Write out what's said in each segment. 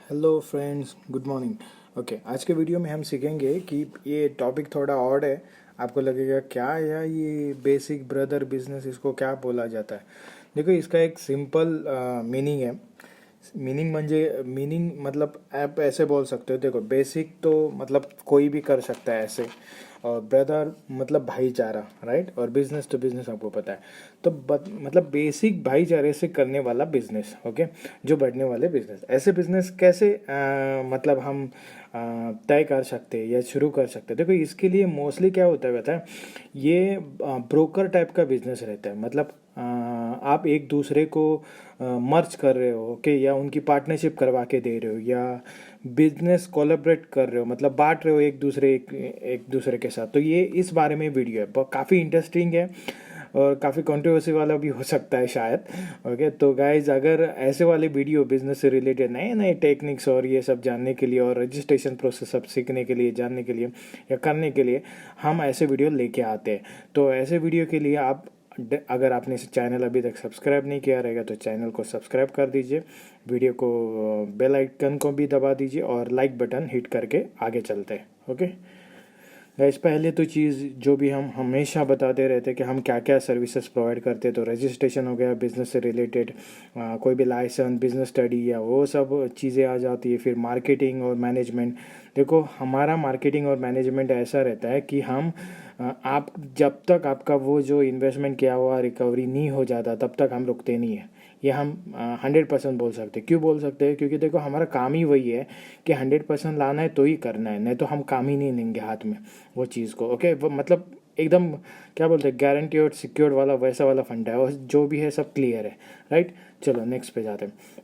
Hello friends, good morning. Okay, आज के video में हम सीखेंगे कि ये टॉपिक थोड़ा ऑड है। आपको लगेगा क्या यार ये बेसिक ब्रदर बिजनेस इसको क्या बोला जाता है। देखो, इसका एक सिंपल मीनिंग है। मीनिंग मतलब आप ऐसे बोल सकते हो। देखो, बेसिक तो मतलब कोई भी कर सकता है ऐसे, और ब्रदर मतलब भाईचारा, राइट। और बिजनेस तो बिजनेस आपको पता है। तो मतलब बेसिक भाईचारे से करने वाला बिजनेस, ओके। जो बढ़ने वाले बिजनेस, ऐसे बिजनेस कैसे मतलब हम तय कर सकते हैं या शुरू कर सकते हैं। देखो, इसके लिए मोस्टली क्या होता है पता है, ये ब्रोकर टाइप का बिजनेस रहता है। मतलब आप एक दूसरे को मर्ज कर रहे हो, ओके, या उनकी पार्टनरशिप करवा के दे रहे हो, या बिजनेस कोलैबोरेट कर रहे हो, मतलब बांट रहे हो एक दूसरे के साथ। तो ये इस बारे में वीडियो है, काफ़ी इंटरेस्टिंग है और काफ़ी कंट्रोवर्सी वाला भी हो सकता है शायद। ओके, तो गाइज, अगर ऐसे वाले वीडियो बिजनेस से रिलेटेड नए नए टेक्निक्स और ये सब जानने के लिए, और रजिस्ट्रेशन प्रोसेस सब सीखने के लिए, जानने के लिए या करने के लिए, हम ऐसे वीडियो लेके आते हैं। तो ऐसे वीडियो के लिए आप अगर आपने इस चैनल अभी तक सब्सक्राइब नहीं किया रहेगा तो चैनल को सब्सक्राइब कर दीजिए, वीडियो को बेल आइकन को भी दबा दीजिए और लाइक बटन हिट करके आगे चलते हैं। ओके गाइस, पहले तो चीज़ जो भी हम हमेशा बताते रहते हैं कि हम क्या क्या सर्विसेज प्रोवाइड करते हैं। तो रजिस्ट्रेशन हो गया बिजनेस से रिलेटेड, कोई भी लाइसेंस, बिजनेस स्टडी या वो सब चीज़ें आ जाती है। फिर मार्केटिंग और मैनेजमेंट। देखो, हमारा मार्केटिंग और मैनेजमेंट ऐसा रहता है कि हम आप जब तक आपका वो जो इन्वेस्टमेंट किया हुआ रिकवरी नहीं हो जाता तब तक हम रुकते नहीं है। ये हम 100% बोल सकते हैं। क्यों बोल सकते हैं? क्योंकि देखो, हमारा काम ही वही है कि 100% लाना है तो ही करना है, नहीं तो हम काम ही नहीं लेंगे हाथ में वो चीज़ को। ओके, वो मतलब एकदम क्या बोलते हैं, गारंटी और सिक्योर्ड वाला वैसा वाला फंड है, और जो भी है सब क्लियर है, राइट। चलो नेक्स्ट पे जाते हैं।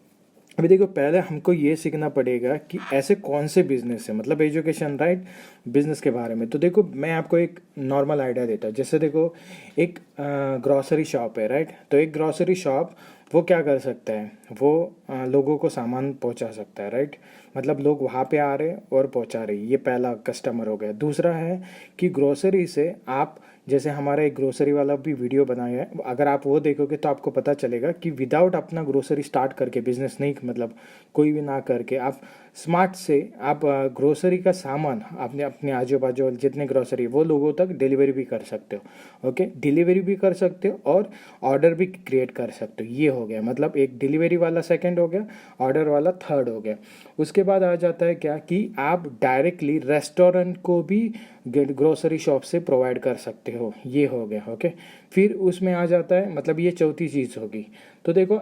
अभी देखो, पहले हमको ये सीखना पड़ेगा कि ऐसे कौन से बिजनेस है, मतलब एजुकेशन, राइट, बिजनेस के बारे में। तो देखो, मैं आपको एक नॉर्मल आइडिया देता हूँ। जैसे देखो, एक ग्रॉसरी शॉप है, राइट। तो एक ग्रॉसरी शॉप वो क्या कर सकता है, वो लोगों को सामान पहुंचा सकता है, राइट। मतलब लोग वहाँ पे आ रहे और पहुँचा रहे, ये पहला कस्टमर हो गया। दूसरा है कि ग्रोसरी से आप, जैसे हमारा एक ग्रोसरी वाला भी वीडियो बनाया है, अगर आप वो देखोगे तो आपको पता चलेगा कि विदाउट अपना ग्रोसरी स्टार्ट करके बिजनेस नहीं, मतलब कोई भी ना करके, आप स्मार्ट से आप ग्रोसरी का सामान अपने अपने आजू बाजू जितने ग्रोसरी वो लोगों तक डिलीवरी भी कर सकते हो। ओके, डिलीवरी भी कर सकते हो और ऑर्डर भी क्रिएट कर सकते हो। ये हो गया, मतलब एक डिलीवरी वाला सेकंड हो गया, ऑर्डर वाला थर्ड हो गया। उसके बाद आ जाता है क्या कि आप डायरेक्टली रेस्टोरेंट को भी ग्रोसरी शॉप से प्रोवाइड कर सकते हो। ये हो गया, ओके। फिर उसमें आ जाता है, मतलब ये चौथी चीज़ होगी। तो देखो,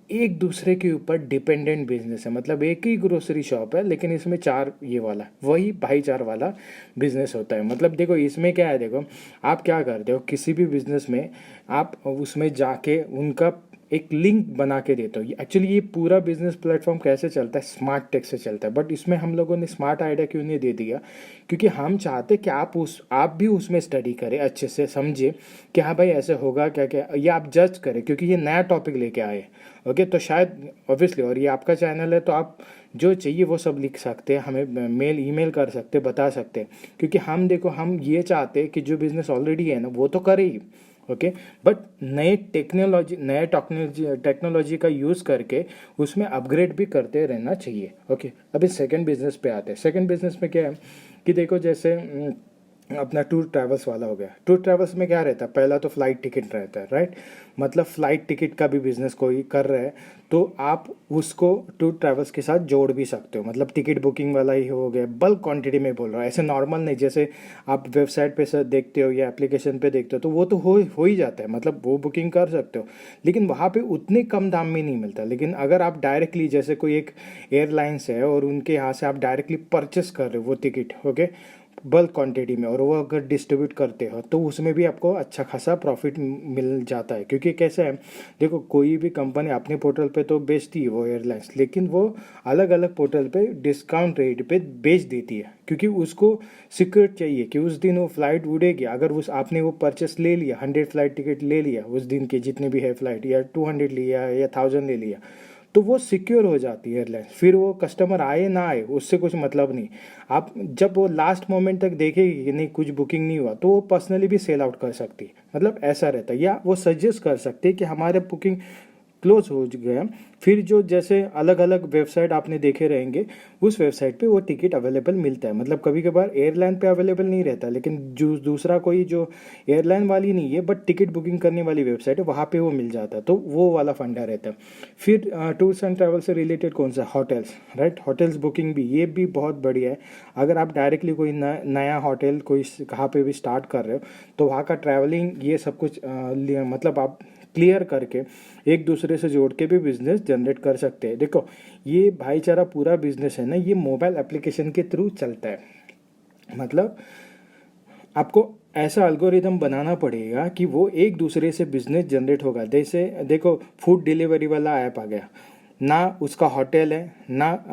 एक दूसरे के ऊपर डिपेंडेंट बिजनेस है, मतलब एक ही ग्रोसरी शॉप है लेकिन इसमें चार ये वाला, वही भाईचार वाला बिजनेस होता है। मतलब देखो, इसमें क्या है, देखो आप क्या करते हो किसी भी बिजनेस में, आप उसमें जाके उनका एक लिंक बना के देते हो। एक्चुअली ये पूरा बिजनेस प्लेटफॉर्म कैसे चलता है, स्मार्ट टेक से चलता है। बट इसमें हम लोगों ने स्मार्ट आइडिया क्यों नहीं दे दिया, क्योंकि हम चाहते कि आप भी उसमें स्टडी करें, अच्छे से समझे कि हाँ भाई ऐसे होगा क्या क्या, ये आप जज करें, क्योंकि ये नया टॉपिक लेके आए। ओके, तो शायद ऑब्वियसली, और ये आपका चैनल है तो आप जो चाहिए वो सब लिख सकते हैं, हमें मेल ईमेल कर सकते हैं, बता सकते हैं। क्योंकि हम देखो, हम ये चाहते हैं कि जो बिज़नेस ऑलरेडी है ना वो तो करे ही, ओके, बट नए टेक्नोलॉजी का यूज़ करके उसमें अपग्रेड भी करते रहना चाहिए। ओके, अभी सेकंड बिजनेस पे आते हैं। सेकंड बिजनेस में क्या है कि देखो, जैसे अपना टूर ट्रैवल्स वाला हो गया। टूर ट्रैवल्स में क्या रहता है, पहला तो फ्लाइट टिकट रहता है, राइट। मतलब फ्लाइट टिकट का भी बिजनेस कोई कर रहा है तो आप उसको टूर ट्रैवल्स के साथ जोड़ भी सकते हो। मतलब टिकट बुकिंग वाला ही हो गया, बल्क क्वांटिटी में बोल रहा हूँ, ऐसे नॉर्मल नहीं। जैसे आप वेबसाइट पे से देखते हो या एप्लीकेशन पे देखते हो तो वो तो हो ही जाता है, मतलब वो बुकिंग कर सकते हो, लेकिन वहाँ पे उतने कम दाम में नहीं मिलता। लेकिन अगर आप डायरेक्टली, जैसे कोई एक एयरलाइंस है और उनके यहाँ से आप डायरेक्टली परचेस कर रहे हो वो टिकट, ओके, बल्क क्वांटिटी में, और वो अगर डिस्ट्रीब्यूट करते हो तो उसमें भी आपको अच्छा खासा प्रॉफिट मिल जाता है। क्योंकि कैसे है, देखो, कोई भी कंपनी अपने पोर्टल पे तो बेचती है वो एयरलाइंस, लेकिन वो अलग अलग पोर्टल पे डिस्काउंट रेट पे बेच देती है, क्योंकि उसको सिक्योर चाहिए कि उस दिन वो फ्लाइट उड़ेगी। अगर उस आपने वो परचेस ले लिया, 100 फ्लाइट टिकट ले लिया उस दिन के जितने भी है फ्लाइट, या 200 लिया या 1000 ले लिया, तो वो सिक्योर हो जाती है एयरलाइंस। फिर वो कस्टमर आए ना आए उससे कुछ मतलब नहीं। आप जब वो लास्ट मोमेंट तक देखेगी कि नहीं कुछ बुकिंग नहीं हुआ तो वो पर्सनली भी सेल आउट कर सकती है, मतलब ऐसा रहता है। या वो सजेस्ट कर सकती है कि हमारे बुकिंग क्लोज हो गया, फिर जो जैसे अलग अलग वेबसाइट आपने देखे रहेंगे, उस वेबसाइट पे वो टिकट अवेलेबल मिलता है। मतलब कभी कभार एयरलाइन पे अवेलेबल नहीं रहता, लेकिन जो दूसरा कोई जो एयरलाइन वाली नहीं है बट टिकट बुकिंग करने वाली वेबसाइट है, वहाँ पे वो मिल जाता है। तो वो वाला फंडा रहता है। फिर टूर्स एंड ट्रैवल से रिलेटेड कौन सा, होटल्स, राइट। होटल्स बुकिंग भी, ये भी बहुत बढ़िया है। अगर आप डायरेक्टली कोई नया होटल कोई कहाँ पे भी स्टार्ट कर रहे हो, तो वहाँ का ट्रैवलिंग ये सब कुछ मतलब आप क्लियर करके एक दूसरे से जोड़ के भी बिजनेस जनरेट कर सकते हैं। देखो, ये भाईचारा पूरा बिजनेस है ना, ये मोबाइल एप्लीकेशन के थ्रू चलता है। मतलब आपको ऐसा अल्गोरिदम बनाना पड़ेगा कि वो एक दूसरे से बिजनेस जनरेट होगा। जैसे देखो, फूड डिलीवरी वाला ऐप आ गया ना, उसका होटल है ना,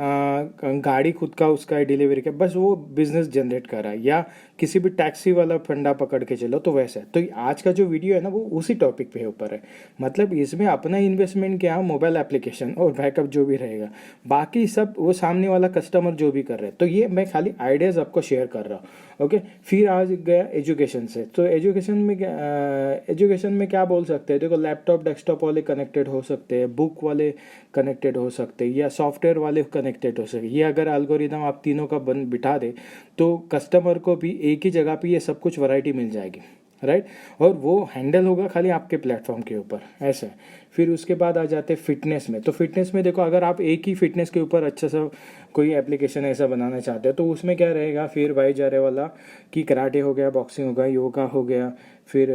गाड़ी खुद का उसका डिलीवरी का, बस वो बिजनेस जनरेट कर रहा है। या किसी भी टैक्सी वाला फंडा पकड़ के चलो तो वैसा है। तो आज का जो वीडियो है ना, वो उसी टॉपिक पे ऊपर है। मतलब इसमें अपना इन्वेस्टमेंट क्या, मोबाइल एप्लीकेशन और बैकअप जो भी रहेगा, बाकी सब वो सामने वाला कस्टमर जो भी कर रहे हैं। तो ये मैं खाली आइडियाज़ आपको शेयर कर रहा हूँ। ओके, फिर आ गया एजुकेशन से। तो एजुकेशन में क्या बोल सकते हैं, देखो लैपटॉप डेस्कटॉप वाले कनेक्टेड हो सकते हैं, बुक वाले कनेक्टेड हो सकते हैं, या सॉफ्टवेयर वाले कनेक्टेड हो सकते हैं। ये अगर एल्गोरिदम आप तीनों का बन बिठा दे, तो कस्टमर को भी एक ही जगह पे ये सब कुछ वैरायटी मिल जाएगी, राइट। और वो हैंडल होगा खाली आपके प्लेटफॉर्म के ऊपर, ऐसा है। फिर उसके बाद आ जाते हैं फिटनेस में। तो फिटनेस में देखो, अगर आप एक ही फिटनेस के ऊपर अच्छा सा कोई एप्लीकेशन ऐसा बनाना चाहते हो, तो उसमें क्या रहेगा, फिर भाईचारे वाला कि कराटे हो गया, बॉक्सिंग हो गया, योगा हो गया, फिर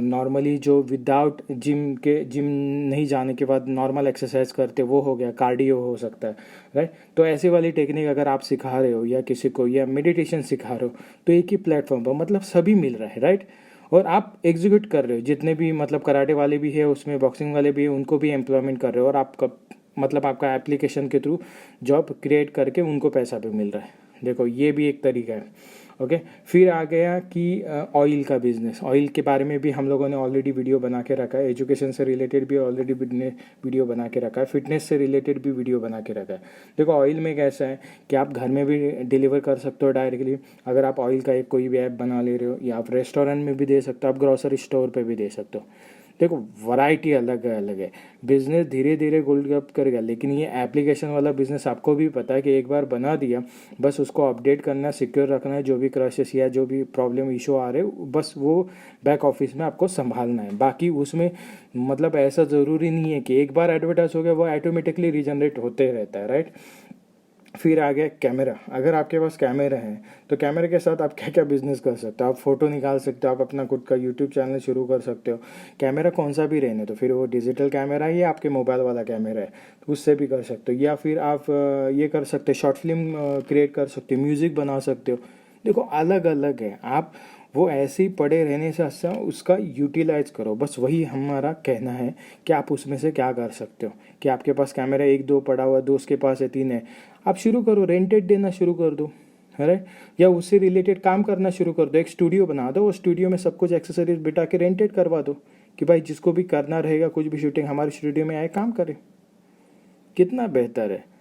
नॉर्मली जो विदाउट जिम नहीं जाने के बाद नॉर्मल एक्सरसाइज करते वो हो गया, कार्डियो हो सकता है, राइट। तो ऐसी वाली टेक्निक अगर आप सिखा रहे हो या किसी को, या मेडिटेशन सिखा रहे हो, तो एक ही प्लेटफॉर्म पर मतलब सभी मिल रहा है, राइट। और आप एग्जीक्यूट कर रहे हो, जितने भी मतलब कराटे वाले भी है उसमें, बॉक्सिंग वाले भी है, उनको भी एम्प्लॉयमेंट कर रहे हो, और आपका मतलब आपका एप्लीकेशन के थ्रू जॉब क्रिएट करके उनको पैसा भी मिल रहा है। देखो, ये भी एक तरीका है। ओके, फिर आ गया कि ऑयल का बिजनेस। ऑयल के बारे में भी हम लोगों ने ऑलरेडी वीडियो बना के रखा है, एजुकेशन से रिलेटेड भी ऑलरेडी वीडियो बना के रखा है, फिटनेस से रिलेटेड भी वीडियो बना के रखा है। देखो, ऑयल में कैसा है कि आप घर में भी डिलीवर कर सकते हो डायरेक्टली, अगर आप ऑयल का एक कोई भी ऐप बना ले रहे हो, या आप रेस्टोरेंट में भी दे सकते हो, आप ग्रोसरी स्टोर पर भी दे सकते हो। देखो, वैरायटी अलग है। बिजनेस धीरे धीरे गोल्ड अप करेगा, लेकिन ये एप्लीकेशन वाला बिजनेस आपको भी पता है कि एक बार बना दिया, बस उसको अपडेट करना, सिक्योर रखना है, जो भी क्रैशेस या जो भी प्रॉब्लम इशू आ रहे बस वो बैक ऑफिस में आपको संभालना है। बाकी उसमें मतलब ऐसा ज़रूरी नहीं है कि एक बार एडवर्टाइज हो गया वो ऑटोमेटिकली रीजनरेट होते रहता है, राइट। फिर आ गया कैमरा। अगर आपके पास कैमरा है, तो कैमरे के साथ आप क्या क्या बिजनेस कर सकते हो, आप फोटो निकाल सकते हो, आप अपना खुद का यूट्यूब चैनल शुरू कर सकते हो। कैमरा कौन सा भी रहने, तो फिर वो डिजिटल कैमरा है या आपके मोबाइल वाला कैमरा है, तो उससे भी कर सकते हो। या फिर आप ये कर सकते हो, शॉर्ट फिल्म क्रिएट कर सकते हो, म्यूज़िक बना सकते हो। देखो, अलग अलग है। आप वो ऐसे ही पड़े रहने से अच्छा उसका यूटिलाइज करो, बस वही हमारा कहना है कि आप उसमें से क्या कर सकते हो। कि आपके पास कैमरा एक दो पड़ा हुआ, दोस्त के पास है, तीन है, आप शुरू करो, रेंटेड देना शुरू कर दो, है राइट। या उससे रिलेटेड काम करना शुरू कर दो, एक स्टूडियो बना दो, वो स्टूडियो में सब कुछ एक्सेसरीज बिठा के रेंटेड करवा दो कि भाई जिसको भी करना रहेगा कुछ भी शूटिंग, हमारे स्टूडियो में आए, काम करे। कितना बेहतर है।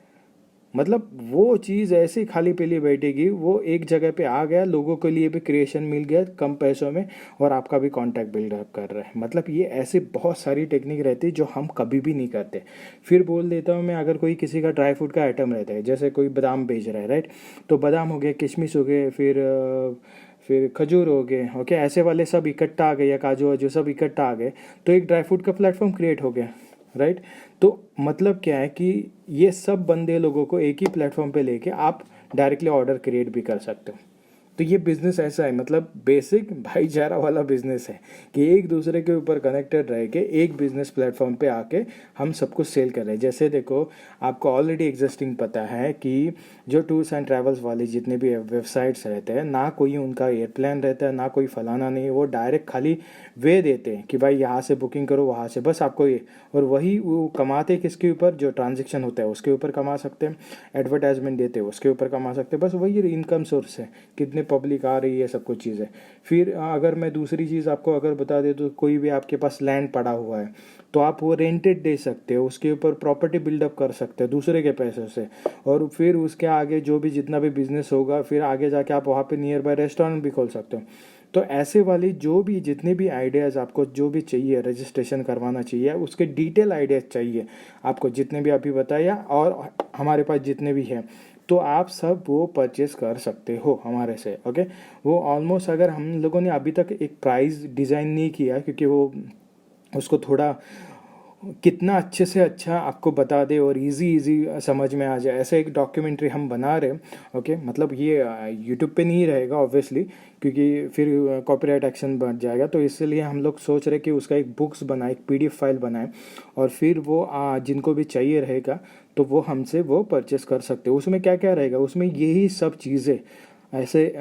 मतलब वो चीज़ ऐसी खाली पीली बैठेगी, वो एक जगह पे आ गया, लोगों के लिए भी क्रिएशन मिल गया कम पैसों में, और आपका भी कांटेक्ट बिल्डअप कर रहा है। मतलब ये ऐसे बहुत सारी टेक्निक रहती है जो हम कभी भी नहीं करते। फिर बोल देता हूँ मैं, अगर कोई किसी का ड्राई फ्रूट का आइटम रहता है, जैसे कोई बादाम बेच रहा है, राइट, तो बादाम हो गए, किशमिश हो गए, फिर खजूर हो गए, ओके, ऐसे वाले सब इकट्ठा आ गए, या काजू वाजू सब इकट्ठा आ गए, तो एक ड्राई फ्रूट का प्लेटफॉर्म क्रिएट हो गया, राइट। तो मतलब क्या है कि ये सब बंदे लोगों को एक ही प्लेटफॉर्म पे लेके आप डायरेक्टली ऑर्डर क्रिएट भी कर सकते हो। तो ये बिजनेस ऐसा है, मतलब बेसिक भाईचारा वाला बिजनेस है कि एक दूसरे के ऊपर कनेक्टेड रह के एक बिजनेस प्लेटफॉर्म पे आके हम सब कुछ सेल कर रहे हैं। जैसे देखो, आपको ऑलरेडी एग्जिस्टिंग पता है कि जो टूर्स एंड ट्रैवल्स वाले जितने भी वेबसाइट्स रहते हैं ना, कोई उनका एयरप्लेन रहता है ना, कोई फलाना नहीं, वो डायरेक्ट खाली वे देते हैं कि भाई यहाँ से बुकिंग करो, वहाँ से, बस आपको ये, और वही वो कमाते किसके ऊपर, जो ट्रांजेक्शन होता है उसके ऊपर कमा सकते हैं, एडवर्टाइजमेंट देते हैं उसके ऊपर कमा सकते हैं, बस वही इनकम सोर्स है, कितने पब्लिक आ रही है, सब कुछ चीज़ें। फिर अगर मैं दूसरी चीज़ आपको अगर बता दें, तो कोई भी आपके पास लैंड पड़ा हुआ है, तो आप वो रेंटेड दे सकते हो, उसके ऊपर प्रॉपर्टी बिल्डअप कर सकते हो दूसरे के पैसों से, और फिर उसके आगे जो भी जितना भी बिजनेस होगा, फिर आगे जाके आप वहाँ पे नियर बाय रेस्टोरेंट भी खोल सकते हो। तो ऐसे वाली जो भी जितने भी आइडियाज़ आपको जो भी चाहिए रजिस्ट्रेशन करवाना चाहिए, उसके डिटेल आइडियाज़ चाहिए आपको, जितने भी अभी बताया और हमारे पास जितने भी हैं, तो आप सब वो परचेस कर सकते हो हमारे से। ओके, वो ऑलमोस्ट अगर हम लोगों ने अभी तक एक प्राइस डिज़ाइन नहीं किया, क्योंकि वो उसको थोड़ा कितना अच्छे से अच्छा आपको बता दे और इजी इजी समझ में आ जाए, ऐसे एक डॉक्यूमेंट्री हम बना रहे हैं। ओके, मतलब ये यूट्यूब पे नहीं रहेगा ऑब्वियसली, क्योंकि फिर कॉपीराइट एक्शन बढ़ जाएगा, तो इसलिए हम लोग सोच रहे कि उसका एक बुक्स बनाए, एक पीडीएफ फाइल बनाए, और फिर वो जिनको भी चाहिए रहेगा तो वो हमसे वो परचेस कर सकते हो। उसमें क्या क्या रहेगा, उसमें यही सब चीज़ें ऐसे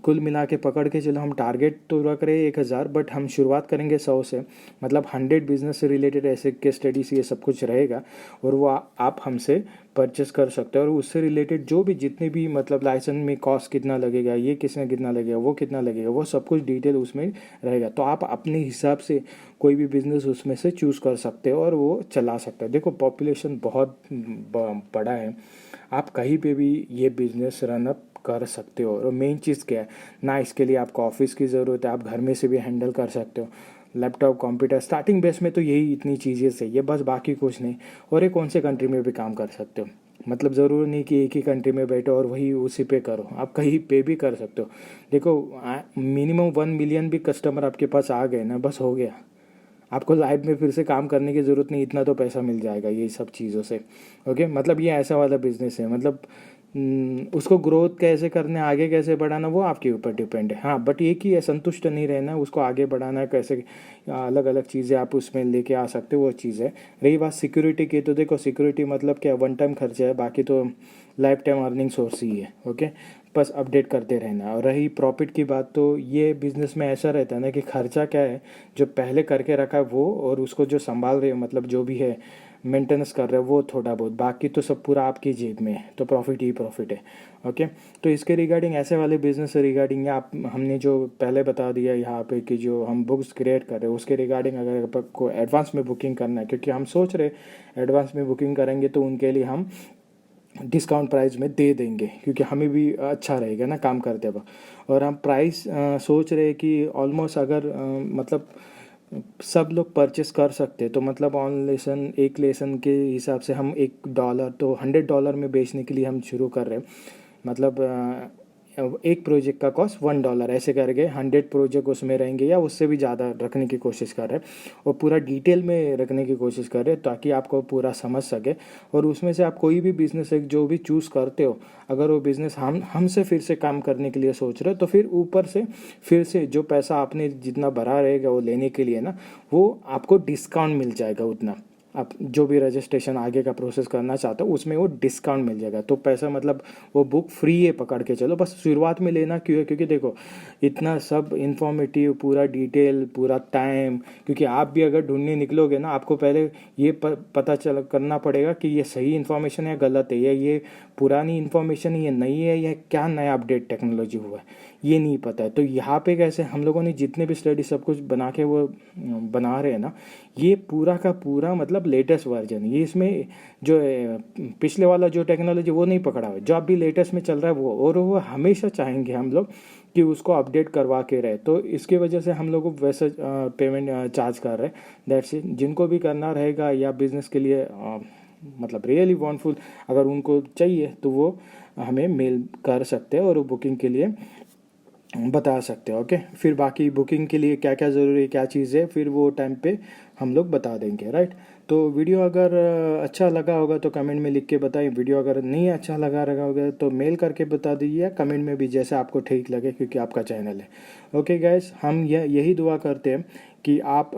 कुल मिला के पकड़ के चलो, हम टारगेट तो रख रहे हैं 1,000, बट हम शुरुआत करेंगे 100 से, मतलब 100 बिजनेस से रिलेटेड ऐसे केस स्टडीज ये सब कुछ रहेगा, और वो आप हमसे परचेस कर सकते हो। और उससे रिलेटेड जो भी जितने भी मतलब लाइसेंस में कॉस्ट कितना लगेगा, ये किसने कितना लगेगा, वो कितना लगेगा, वो सब कुछ डिटेल उसमें रहेगा। तो आप अपने हिसाब से कोई भी बिज़नेस उसमें से चूज़ कर सकते हो और वो चला सकते हो। देखो पॉपुलेशन बहुत बड़ा है, आप कहीं पे भी ये बिज़नेस रन अप कर सकते हो। और मेन चीज़ क्या है ना, इसके लिए आपको ऑफिस की ज़रूरत है, आप घर में से भी हैंडल कर सकते हो, लैपटॉप कंप्यूटर, स्टार्टिंग बेस में तो यही इतनी चीज़ें चाहिए बस, बाकी कुछ नहीं। और ये कौन से कंट्री में भी काम कर सकते हो, मतलब ज़रूरी नहीं कि एक ही कंट्री में बैठो और वही उसी पे करो, आप कहीं पे भी कर सकते हो। देखो मिनिमम 1 मिलियन भी कस्टमर आपके पास आ गए ना, बस हो गया, आपको लाइफ में फिर से काम करने की ज़रूरत नहीं, इतना तो पैसा मिल जाएगा ये सब चीज़ों से। ओके, मतलब ये ऐसा वाला बिजनेस है, मतलब उसको ग्रोथ कैसे करना है, आगे कैसे बढ़ाना, वो आपके ऊपर डिपेंड है। हाँ, बट एक ही है, संतुष्ट नहीं रहना है, उसको आगे बढ़ाना है कैसे, अलग अलग चीज़ें आप उसमें लेके आ सकते हो, वो चीज़ है। रही बात सिक्योरिटी की, तो देखो सिक्योरिटी मतलब क्या, वन टाइम खर्चा है, बाकी तो लाइफ टाइम अर्निंग सोर्स ही है। ओके, बस अपडेट करते रहना। और रही प्रॉफिट की बात, तो ये बिज़नेस में ऐसा रहता है ना कि खर्चा क्या है, जो पहले करके रखा है वो, और उसको जो संभाल रहे हो, मतलब जो भी है मेंटेनेंस कर रहे हो वो थोड़ा बहुत, बाकी तो सब पूरा आपकी जेब में है, तो प्रॉफिट ही प्रॉफिट है। ओके, तो इसके रिगार्डिंग ऐसे वाले बिजनेस से रिगार्डिंग आप हमने जो पहले बता दिया यहाँ पे कि जो हम बुक्स क्रिएट कर रहे हैं उसके रिगार्डिंग अगर आपको एडवांस में बुकिंग करना है, क्योंकि हम सोच रहे एडवांस में बुकिंग करेंगे तो उनके लिए हम डिस्काउंट प्राइस में दे देंगे, क्योंकि हमें भी अच्छा रहेगा ना काम करते वक्त। और हम प्राइस सोच रहे कि ऑलमोस्ट अगर मतलब सब लोग परचेस कर सकते, तो मतलब ऑन लेसन एक लेसन के हिसाब से हम $1 तो $100 में बेचने के लिए हम शुरू कर रहे हैं। मतलब एक प्रोजेक्ट का कॉस्ट $1 ऐसे करके 100 प्रोजेक्ट उसमें रहेंगे, या उससे भी ज़्यादा रखने की कोशिश कर रहे हैं, और पूरा डिटेल में रखने की कोशिश कर रहे हैं ताकि आपको पूरा समझ सके। और उसमें से आप कोई भी बिज़नेस एक जो भी चूज़ करते हो, अगर वो बिज़नेस हमसे फिर से काम करने के लिए सोच रहे हो, तो फिर ऊपर से फिर से जो पैसा आपने जितना भरा रहेगा वो लेने के लिए ना, वो आपको डिस्काउंट मिल जाएगा उतना। आप जो भी रजिस्ट्रेशन आगे का प्रोसेस करना चाहते हो उसमें वो डिस्काउंट मिल जाएगा, तो पैसा मतलब वो बुक फ्री है पकड़ के चलो। बस शुरुआत में लेना क्यों है, क्योंकि देखो इतना सब इंफॉर्मेटिव, पूरा डिटेल, पूरा टाइम, क्योंकि आप भी अगर ढूंढने निकलोगे ना, आपको पहले ये पता चल करना पड़ेगा कि ये सही इन्फॉर्मेशन है, गलत है, या ये पुरानी इन्फॉर्मेशन ये नई है, या क्या नया अपडेट टेक्नोलॉजी हुआ है ये नहीं पता है। तो यहाँ पे कैसे हम लोगों ने जितने भी स्टडी सब कुछ बना के वो बना रहे हैं ना, ये पूरा का पूरा मतलब लेटेस्ट वर्जन, ये इसमें जो पिछले वाला जो टेक्नोलॉजी वो नहीं पकड़ा हुआ है, जो अभी लेटेस्ट में चल रहा है वो, और वो हमेशा चाहेंगे हम लोग कि उसको अपडेट करवा के रहे। तो इसकी वजह से हम लोग वैसे पेमेंट चार्ज कर रहे हैं। दैट्स इट, जिनको भी करना रहेगा या बिजनेस के लिए मतलब रियली वांटफुल अगर उनको चाहिए तो वो हमें मेल कर सकते हैं और वो बुकिंग के लिए बता सकते हो। ओके, फिर बाकी बुकिंग के लिए क्या क्या ज़रूरी है, क्या चीज़ है, फिर वो टाइम पे हम लोग बता देंगे, राइट। तो वीडियो अगर अच्छा लगा होगा तो कमेंट में लिख के बताइए, वीडियो अगर नहीं अच्छा लगा रहा होगा तो मेल करके बता दीजिए, या कमेंट में भी, जैसे आपको ठीक लगे, क्योंकि आपका चैनल है। ओके गाइस, हम यही दुआ करते हैं कि आप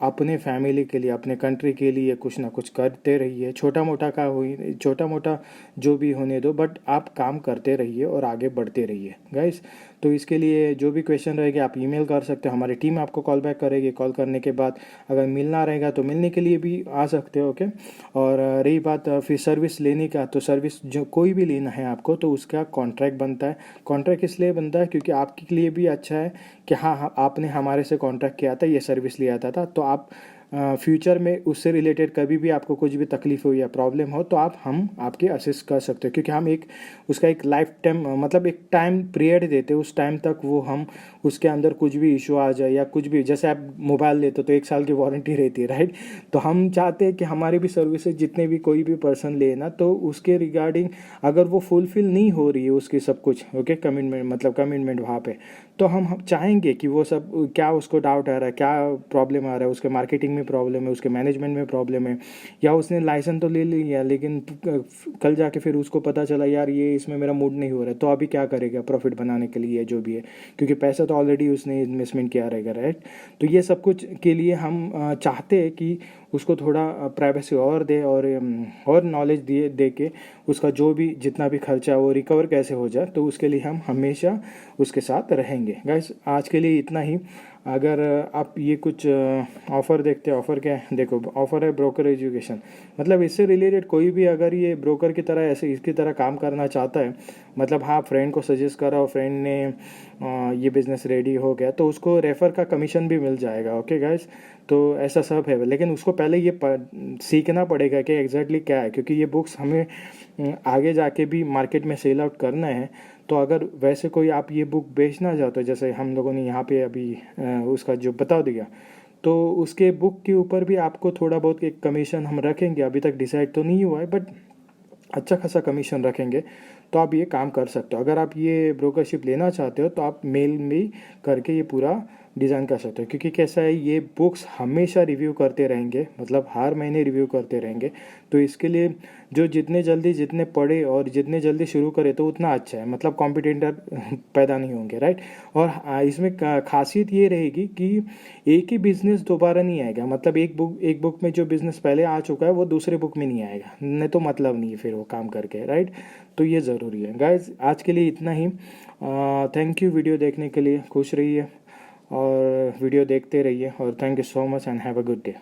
अपने फैमिली के लिए, अपने कंट्री के लिए कुछ ना कुछ करते रहिए, छोटा मोटा का हुई, छोटा मोटा जो भी होने दो, बट आप काम करते रहिए और आगे बढ़ते रहिए गाइस। तो इसके लिए जो भी क्वेश्चन रहेंगे आप ईमेल कर सकते हो, हमारी टीम आपको कॉल बैक करेगी। कॉल करने के बाद अगर मिलना रहेगा तो मिलने के लिए भी आ सकते हो। ओके, और रही बात फिर सर्विस लेने का, तो सर्विस जो कोई भी लेना है आपको तो उसका कॉन्ट्रैक्ट बनता है। कॉन्ट्रैक्ट इसलिए बनता है क्योंकि आपके लिए भी अच्छा है कि हाँ आपने हमारे से कॉन्ट्रैक्ट किया था, ये सर्विस लिया था तो आप फ्यूचर में उससे रिलेटेड कभी भी आपको कुछ भी तकलीफ हो या प्रॉब्लम हो तो हम आपके असिस्ट कर सकते हो, क्योंकि हम उसका एक लाइफ टाइम मतलब एक टाइम पीरियड देते हैं। उस टाइम तक वो हम उसके अंदर कुछ भी इशू आ जाए या कुछ भी, जैसे आप मोबाइल लेते हो तो 1 साल की वारंटी रहती है, राइट। तो हम चाहते हैं कि हमारी भी सर्विसेज जितने भी कोई भी पर्सन ले ना, तो उसके रिगार्डिंग अगर वो फुलफिल नहीं हो रही है उसकी सब कुछ, ओके, कमिटमेंट मतलब कमिटमेंट वहाँ पे, तो हम चाहेंगे कि वो सब क्या उसको डाउट आ रहा है, क्या प्रॉब्लम आ रहा है, उसके मार्केटिंग में प्रॉब्लम है, उसके मैनेजमेंट में प्रॉब्लम है, या उसने लाइसेंस तो ले लिया लेकिन कल जाके फिर उसको पता चला यार ये इसमें मेरा मूड नहीं हो रहा है, तो अभी क्या करेगा प्रॉफिट बनाने के लिए जो भी है, क्योंकि पैसा तो ऑलरेडी उसने इन्वेस्टमेंट किया रहेगा, राइट। तो ये सब कुछ के लिए हम चाहते हैं कि उसको थोड़ा प्राइवेसी और दे, और नॉलेज दे के उसका जो भी जितना भी खर्चा है वो रिकवर कैसे हो जाए, तो उसके लिए हम हमेशा उसके साथ रहेंगे। गाइस आज के लिए इतना ही। अगर आप ये कुछ ऑफ़र देखते हैं, ऑफ़र क्या है, देखो ऑफ़र है ब्रोकर एजुकेशन, मतलब इससे रिलेटेड कोई भी अगर ये ब्रोकर की तरह ऐसे इसकी तरह काम करना चाहता है, मतलब हाँ फ्रेंड को सजेस्ट करा और फ्रेंड ने ये बिज़नेस रेडी हो गया तो उसको रेफ़र का कमीशन भी मिल जाएगा, ओके गाइस। तो ऐसा सब है, लेकिन उसको पहले ये सीखना पड़ेगा कि एग्जैक्टली क्या है, क्योंकि ये बुक्स हमें आगे जाके भी मार्केट में सेल आउट करना है। तो अगर वैसे कोई आप ये बुक बेचना चाहते हो, जैसे हम लोगों ने यहाँ पे अभी उसका जो बता दिया, तो उसके बुक के ऊपर भी आपको थोड़ा बहुत एक कमीशन हम रखेंगे, अभी तक डिसाइड तो नहीं हुआ है बट अच्छा खासा कमीशन रखेंगे। तो आप ये काम कर सकते हो। अगर आप ये ब्रोकरशिप लेना चाहते हो तो आप मेल में करके ये पूरा डिज़ाइन कर सकते हो, क्योंकि कैसा है ये बुक्स हमेशा रिव्यू करते रहेंगे, मतलब हर महीने रिव्यू करते रहेंगे। तो इसके लिए जो जितने पढ़े और जितने जल्दी शुरू करे तो उतना अच्छा है, मतलब कॉम्पिटिटर पैदा नहीं होंगे, राइट। और इसमें खासियत ये रहेगी कि एक ही बिजनेस दोबारा नहीं आएगा, मतलब एक बुक में जो बिजनेस पहले आ चुका है वो दूसरे बुक में नहीं आएगा, नहीं तो मतलब नहीं है फिर वो काम करके, राइट। तो ये ज़रूरी है गाइज। आज के लिए इतना ही। थैंक यू वीडियो देखने के लिए, खुश रहिए और वीडियो देखते रहिए, और thank you so much and have a good day.